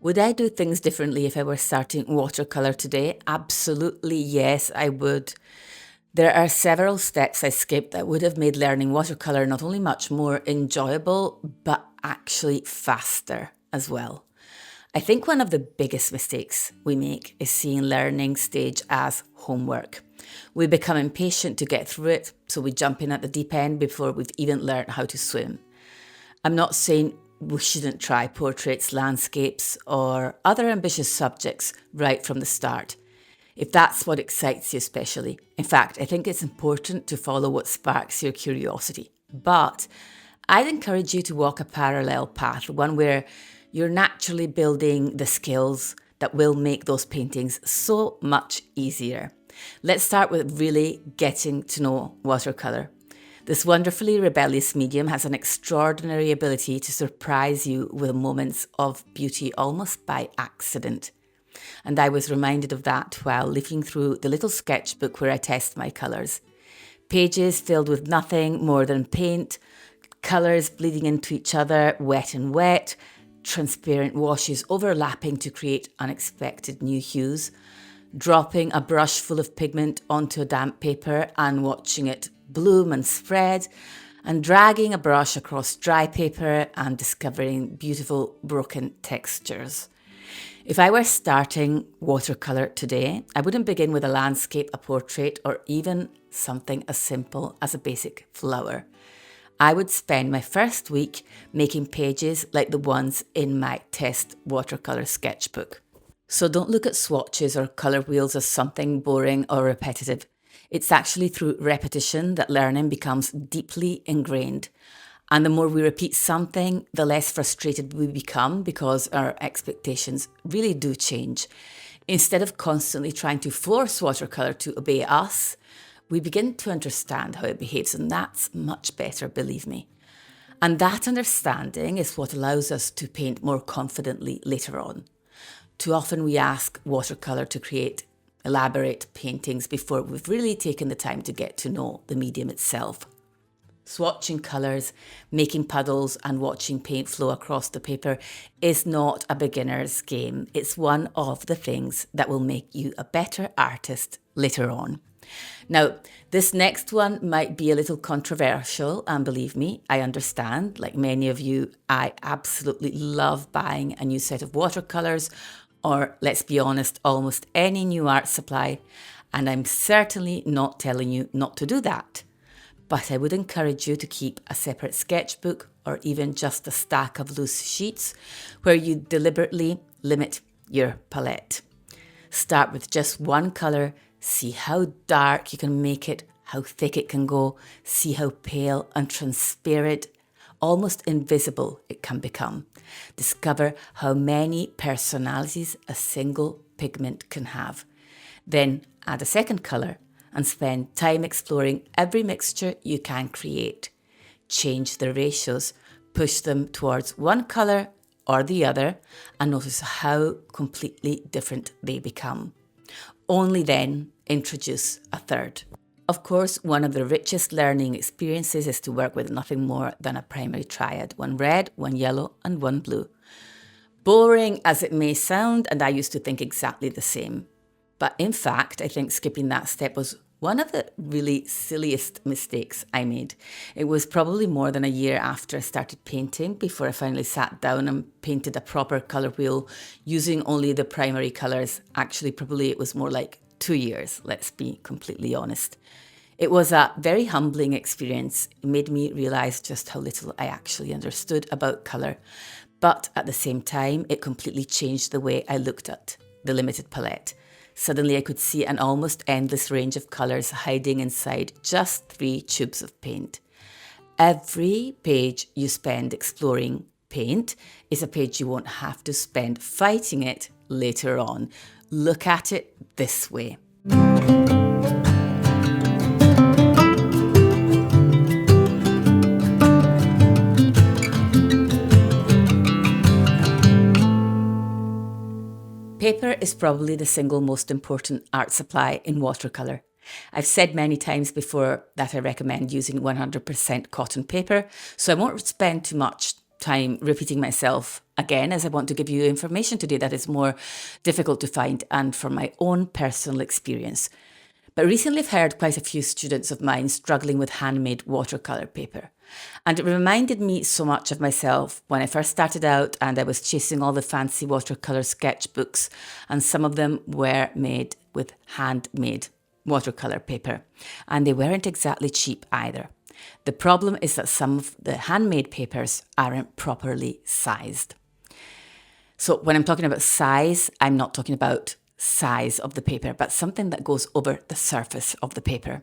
Would I do things differently if I were starting watercolor today? Absolutely, yes, I would. There are several steps I skipped that would have made learning watercolor not only much more enjoyable, but actually faster as well. I think one of the biggest mistakes we make is seeing learning stage as homework. We become impatient to get through it, so we jump in at the deep end before we've even learned how to swim. I'm not saying we shouldn't try portraits, landscapes, or other ambitious subjects right from the start, if that's what excites you especially. In fact, I think it's important to follow what sparks your curiosity. But I'd encourage you to walk a parallel path, one where you're naturally building the skills that will make those paintings so much easier. Let's start with really getting to know watercolor. This wonderfully rebellious medium has an extraordinary ability to surprise you with moments of beauty almost by accident. And I was reminded of that while leafing through the little sketchbook where I test my colours. Pages filled with nothing more than paint, colours bleeding into each other, wet and wet, transparent washes overlapping to create unexpected new hues, dropping a brush full of pigment onto a damp paper and watching it bloom and spread, and dragging a brush across dry paper and discovering beautiful broken textures. If I were starting watercolour today, I wouldn't begin with a landscape, a portrait, or even something as simple as a basic flower. I would spend my first week making pages like the ones in my test watercolour sketchbook. So don't look at swatches or colour wheels as something boring or repetitive. It's actually through repetition that learning becomes deeply ingrained. And the more we repeat something, the less frustrated we become because our expectations really do change. Instead of constantly trying to force watercolour to obey us, we begin to understand how it behaves, and that's much better, believe me. And that understanding is what allows us to paint more confidently later on. Too often we ask watercolour to create elaborate paintings before we've really taken the time to get to know the medium itself. Swatching colours, making puddles and watching paint flow across the paper is not a beginner's game. It's one of the things that will make you a better artist later on. Now, this next one might be a little controversial, and believe me, I understand. Like many of you, I absolutely love buying a new set of watercolours, or let's be honest, almost any new art supply, and I'm certainly not telling you not to do that. But I would encourage you to keep a separate sketchbook or even just a stack of loose sheets where you deliberately limit your palette. Start with just one colour, see how dark you can make it, how thick it can go, see how pale and transparent, almost invisible it can become. Discover how many personalities a single pigment can have. Then add a second colour and spend time exploring every mixture you can create. Change the ratios, push them towards one colour or the other, and notice how completely different they become. Only then introduce a third. Of course, one of the richest learning experiences is to work with nothing more than a primary triad, one red, one yellow, and one blue. Boring as it may sound, and I used to think exactly the same. But in fact, I think skipping that step was one of the really silliest mistakes I made. It was probably more than a year after I started painting before I finally sat down and painted a proper colour wheel using only the primary colours. Actually, probably it was more like 2 years, let's be completely honest. It was a very humbling experience. It made me realise just how little I actually understood about colour. But at the same time, it completely changed the way I looked at the limited palette. Suddenly I could see an almost endless range of colours hiding inside just 3 tubes of paint. Every page you spend exploring paint is a page you won't have to spend fighting it later on. Look at it this way. Paper is probably the single most important art supply in watercolour. I've said many times before that I recommend using 100% cotton paper, so I won't spend too much time repeating myself again, as I want to give you information today that is more difficult to find and from my own personal experience. But recently I've heard quite a few students of mine struggling with handmade watercolour paper. And it reminded me so much of myself when I first started out and I was chasing all the fancy watercolour sketchbooks, and some of them were made with handmade watercolour paper. And they weren't exactly cheap either. The problem is that some of the handmade papers aren't properly sized. So when I'm talking about size, I'm not talking about size of the paper, but something that goes over the surface of the paper.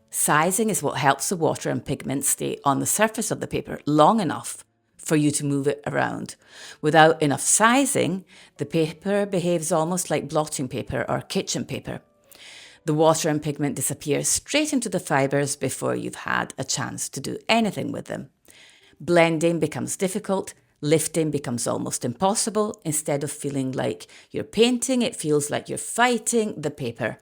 Sizing is what helps the water and pigment stay on the surface of the paper long enough for you to move it around. Without enough sizing, the paper behaves almost like blotting paper or kitchen paper. The water and pigment disappear straight into the fibres before you've had a chance to do anything with them. Blending becomes difficult. Lifting becomes almost impossible. Instead of feeling like you're painting, it feels like you're fighting the paper.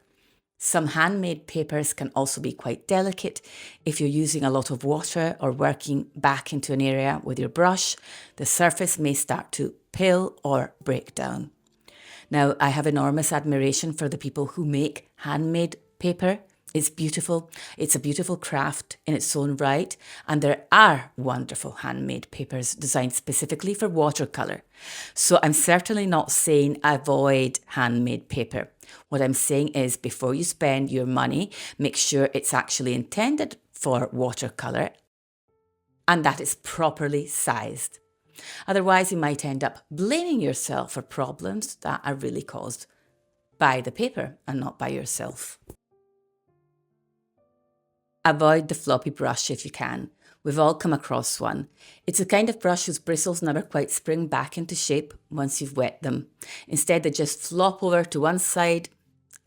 Some handmade papers can also be quite delicate. If you're using a lot of water or working back into an area with your brush, the surface may start to pill or break down. Now, I have enormous admiration for the people who make handmade paper. It's beautiful. It's a beautiful craft in its own right. And there are wonderful handmade papers designed specifically for watercolour. So I'm certainly not saying avoid handmade paper. What I'm saying is before you spend your money, make sure it's actually intended for watercolour and that it's properly sized. Otherwise, you might end up blaming yourself for problems that are really caused by the paper and not by yourself. Avoid the floppy brush if you can. We've all come across one. It's a kind of brush whose bristles never quite spring back into shape once you've wet them. Instead, they just flop over to one side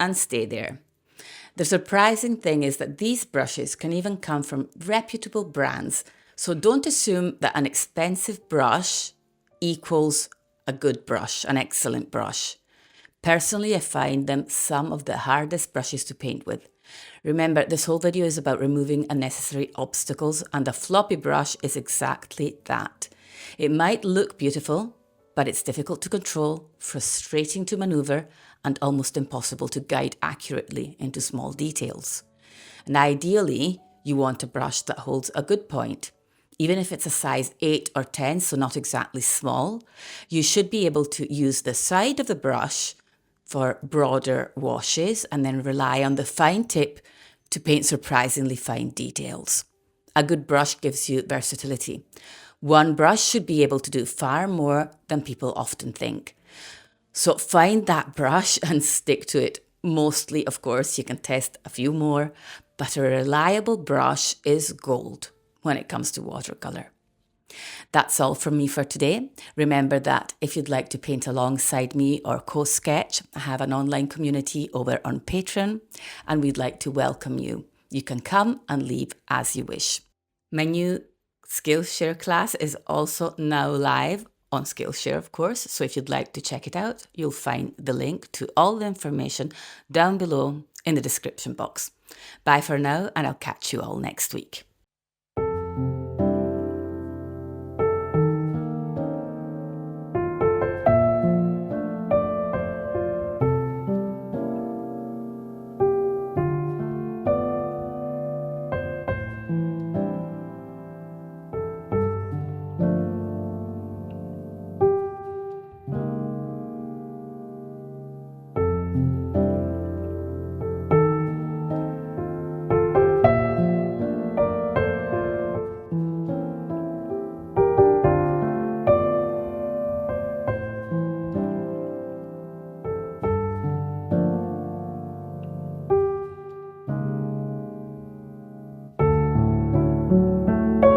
and stay there. The surprising thing is that these brushes can even come from reputable brands. So don't assume that an expensive brush equals a good brush, an excellent brush. Personally, I find them some of the hardest brushes to paint with. Remember, this whole video is about removing unnecessary obstacles, and a floppy brush is exactly that. It might look beautiful, but it's difficult to control, frustrating to maneuver, and almost impossible to guide accurately into small details. And ideally, you want a brush that holds a good point. Even if it's a size 8 or 10, so not exactly small, you should be able to use the side of the brush for broader washes and then rely on the fine tip to paint surprisingly fine details. A good brush gives you versatility. One brush should be able to do far more than people often think. So find that brush and stick to it. Mostly, of course, you can test a few more, but a reliable brush is gold when it comes to watercolour. That's all from me for today. Remember that if you'd like to paint alongside me or co-sketch, I have an online community over on Patreon and we'd like to welcome you. You can come and leave as you wish. My new Skillshare class is also now live on Skillshare, of course. So if you'd like to check it out, you'll find the link to all the information down below in the description box. Bye for now, and I'll catch you all next week.